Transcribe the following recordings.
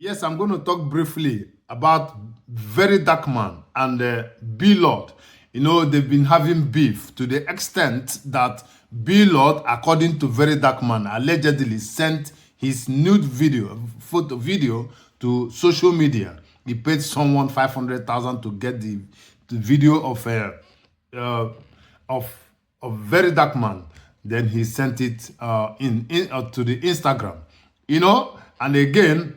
Yes, I'm going to talk briefly about Very Dark Man and Blord. They've been having beef to the extent that Blord, according to Very Dark Man, allegedly sent his nude photo video to social media. He paid someone 500,000 to get the video uh, of Very Dark Man. Then he sent it to the Instagram. And again,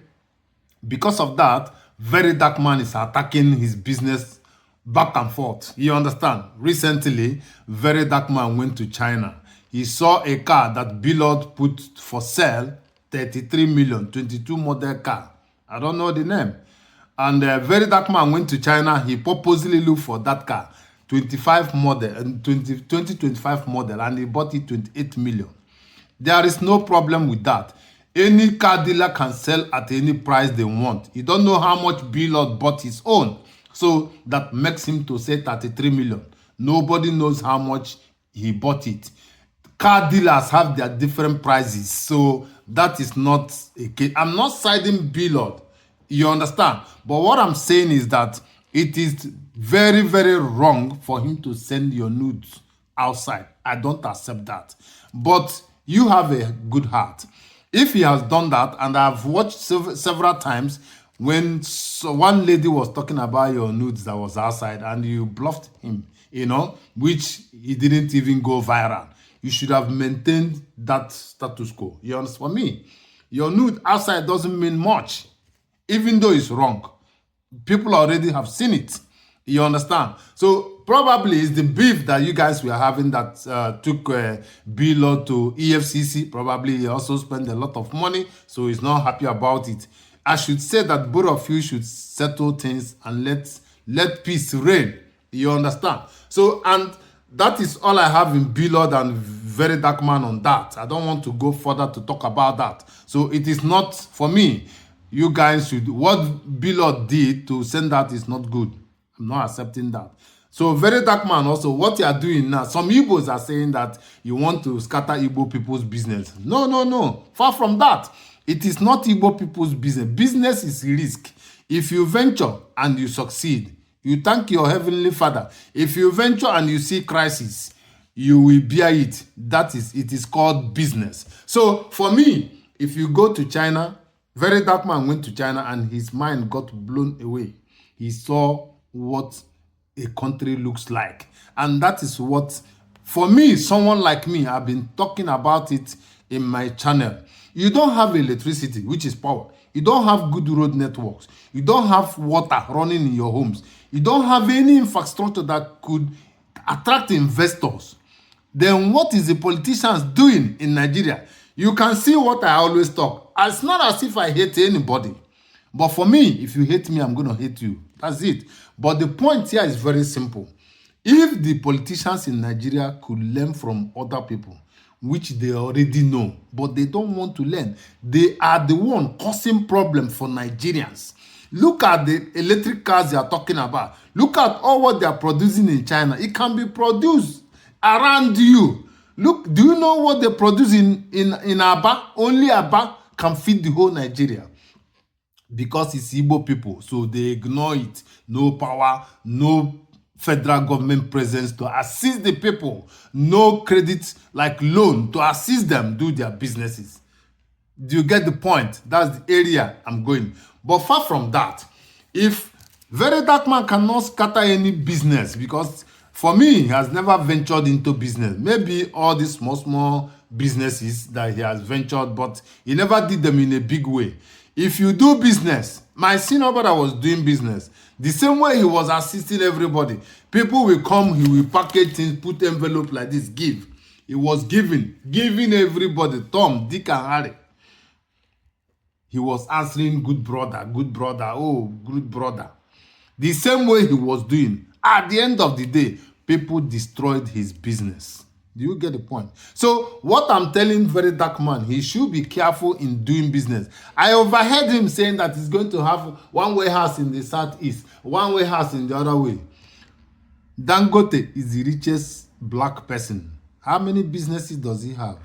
because of that, Very Dark Man is attacking his business back and forth. You understand? Recently, Very Dark Man went to China. He saw a car that Blord put for sale, 33 million, 22 model car. I don't know the name. And Very Dark Man went to China. He purposely looked for that car, 25 model, and 2025 model, and he bought it 28 million. There is no problem with that. Any car dealer can sell at any price they want. You don't know how much Blord bought his own. So that makes him to say 33 million. Nobody knows how much he bought it. Car dealers have their different prices. So that is not a case. I'm not siding Blord. You understand? But what I'm saying is that it is very, very wrong for him to send your nudes outside. I don't accept that. But you have a good heart. If he has done that, and I've watched several times when one lady was talking about your nudes that was outside and you bluffed him, which he didn't even go viral. You should have maintained that status quo. You understand? For me, your nude outside doesn't mean much, even though it's wrong. People already have seen it. You understand? So probably it's the beef that you guys were having that took Blord to EFCC. Probably he also spent a lot of money, so he's not happy about it. I should say that both of you should settle things and let peace reign. You understand? So, and that is all I have in Blord and Very Dark Man on that. I don't want to go further to talk about that. So it is not for me. You guys should, what Blord did to send that is not good. I'm not accepting that. So Very Dark Man also, what you are doing now, some Igbos are saying that you want to scatter Igbo people's business. No, no, no. Far from that. It is not Igbo people's business. Business is risk. If you venture and you succeed, you thank your heavenly Father. If you venture and you see crisis, you will bear it. It is called business. So for me, if you go to China, Very Dark Man went to China and his mind got blown away. He saw what a country looks like. And that is what, for me, someone like me, I've been talking about it in my channel. You don't have electricity, which is power. You don't have good road networks. You don't have water running in your homes. You don't have any infrastructure that could attract investors. Then what is the politicians doing in Nigeria? You can see what I always talk. It's not as if I hate anybody. But for me, if you hate me, I'm going to hate you. That's it. But the point here is very simple. If the politicians in Nigeria could learn from other people, which they already know, but they don't want to learn, they are the one causing problem for Nigerians. Look at the electric cars they are talking about. Look at all what they are producing in China. It can be produced around you. Look, do you know what they produce in Aba? Only Aba can feed the whole Nigeria. Because it's Igbo people, so they ignore it. No power, no federal government presence to assist the people, no credit like loan to assist them do their businesses. Do you get the point? That's the area I'm going. But far from that, if Very Dark Man cannot scatter any business, because for me, he has never ventured into business. Maybe all these small businesses that he has ventured, but he never did them in a big way. If you do business, my senior brother was doing business. The same way he was assisting everybody. People will come, he will package things, put envelope like this, give. He was giving everybody, Tom, Dick, and Harry. He was answering good brother, oh, good brother. The same way he was doing. At the end of the day, people destroyed his business. Do you get the point? So what I'm telling Very Dark Man, he should be careful in doing business. I overheard him saying that he's going to have one warehouse in the southeast, one warehouse in the other way. Dangote is the richest black person. How many businesses does he have?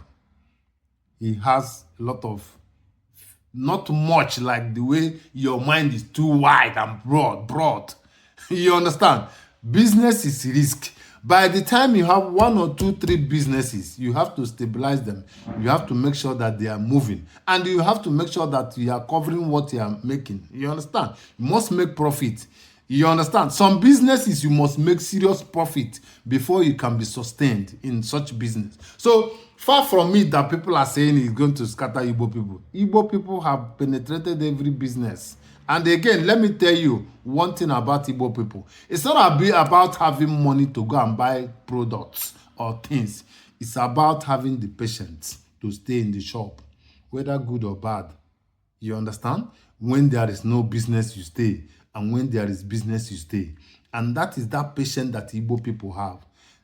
He has a lot of Not much like the way your mind is too wide and broad. You understand? Business is risk. By the time you have 1 or 2, 3 businesses, you have to stabilize them. You have to make sure that they are moving. And you have to make sure that you are covering what you are making. You understand? You must make profit. You understand? Some businesses, you must make serious profit before you can be sustained in such business. So, far from it that people are saying it's going to scatter Igbo people. Igbo people have penetrated every business. And again, let me tell you one thing about Igbo people. It's not about having money to go and buy products or things. It's about having the patience to stay in the shop, whether good or bad. You understand? When there is no business, you stay. And when there is business, you stay. And that is that patience that Igbo people have.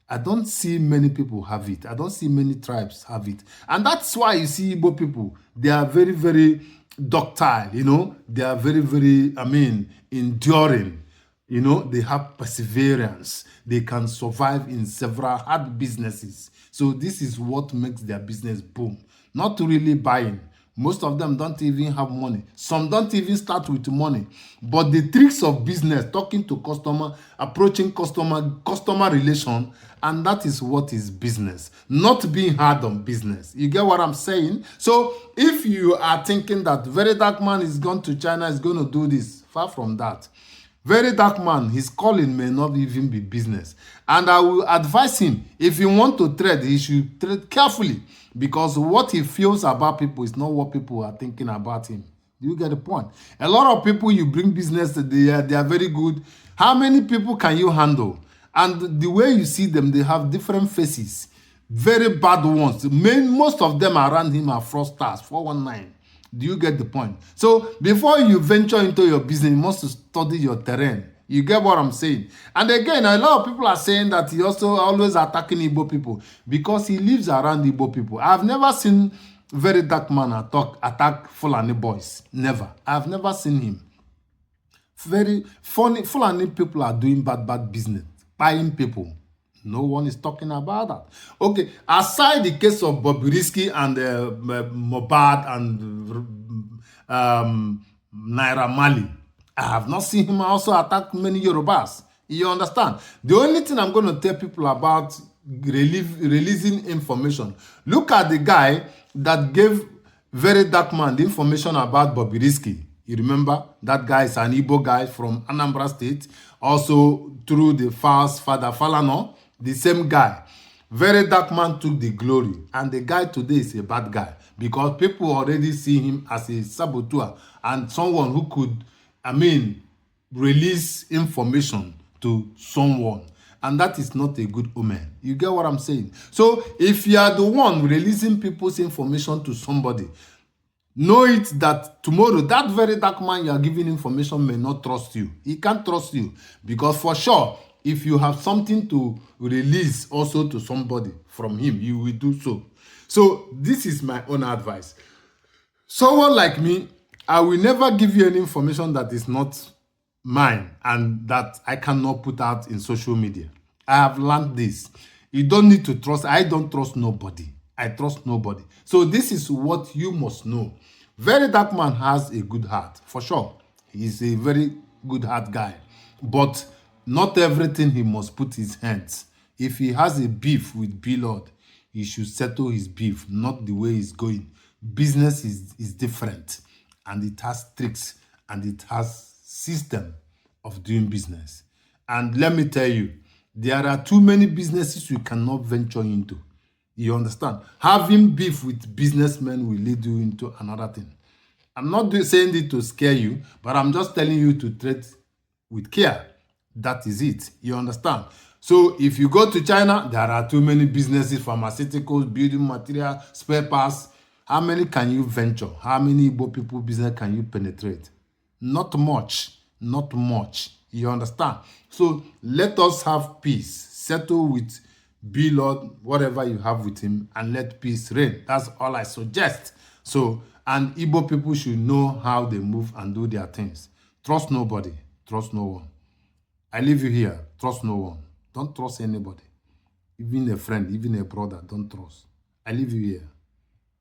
I don't see many people have it. I don't see many tribes have it. And that's why you see Igbo people, they are very, very ductile, you know. They are very, very, enduring. You know, they have perseverance. They can survive in several hard businesses. So this is what makes their business boom. Not really buying. Most of them don't even have money. Some don't even start with money. But the tricks of business, talking to customer, approaching customer relation, and that is what is business. Not being hard on business. You get what I'm saying? So if you are thinking that Very Dark Man is going to China, is going to do this, far from that. Very Dark Man, his calling may not even be business. And I will advise him, if he want to trade, he should trade carefully. Because what he feels about people is not what people are thinking about him. Do you get the point? A lot of people you bring business, they are very good. How many people can you handle? And the way you see them, they have different faces. Very bad ones. Most of them around him are fraudsters, 419. Do you get the point? So before you venture into your business, you must study your terrain. You get what I'm saying? And again, a lot of people are saying that he also always attacking Igbo people because he lives around Igbo people. I've never seen Very Dark Man attack Fulani boys. Never. I've never seen him. Very funny. Fulani people are doing bad business, buying people. No one is talking about that. Okay, aside the case of Bobrisky and Mobad and Naira Marley, I have not seen him also attack many Yorubas. You understand? The only thing I'm going to tell people about releasing information, look at the guy that gave Very Dark Man the information about Bobrisky. You remember? That guy is an Igbo guy from Anambra State. Also through the first Father Falana, the same guy. Very Dark Man took the glory. And the guy today is a bad guy. Because people already see him as a saboteur and someone who could, release information to someone. And that is not a good omen. You get what I'm saying? So if you are the one releasing people's information to somebody, know it that tomorrow, that Very Dark Man you are giving information may not trust you. He can't trust you. Because for sure, if you have something to release also to somebody from him, you will do so. So this is my own advice. Someone like me, I will never give you any information that is not mine and that I cannot put out in social media. I have learned this. You don't need to trust. I don't trust nobody. I trust nobody. So this is what you must know. Very Dark Man has a good heart, for sure. He's a very good heart guy. But not everything he must put his hands. If he has a beef with Blord, he should settle his beef, not the way he's going. Business is different. And it has tricks and it has system of doing business. And let me tell you, there are too many businesses you cannot venture into. You understand? Having beef with businessmen will lead you into another thing. I'm not saying it to scare you, but I'm just telling you to tread with care. That is it. You understand? So if you go to China, there are too many businesses, pharmaceuticals, building material, spare parts. How many can you venture? How many Igbo people business can you penetrate? Not much. Not much. You understand? So let us have peace. Settle with Blord, whatever you have with him, and let peace reign. That's all I suggest. So, and Igbo people should know how they move and do their things. Trust nobody. Trust no one. I leave you here. Trust no one. Don't trust anybody. Even a friend, even a brother, don't trust. I leave you here.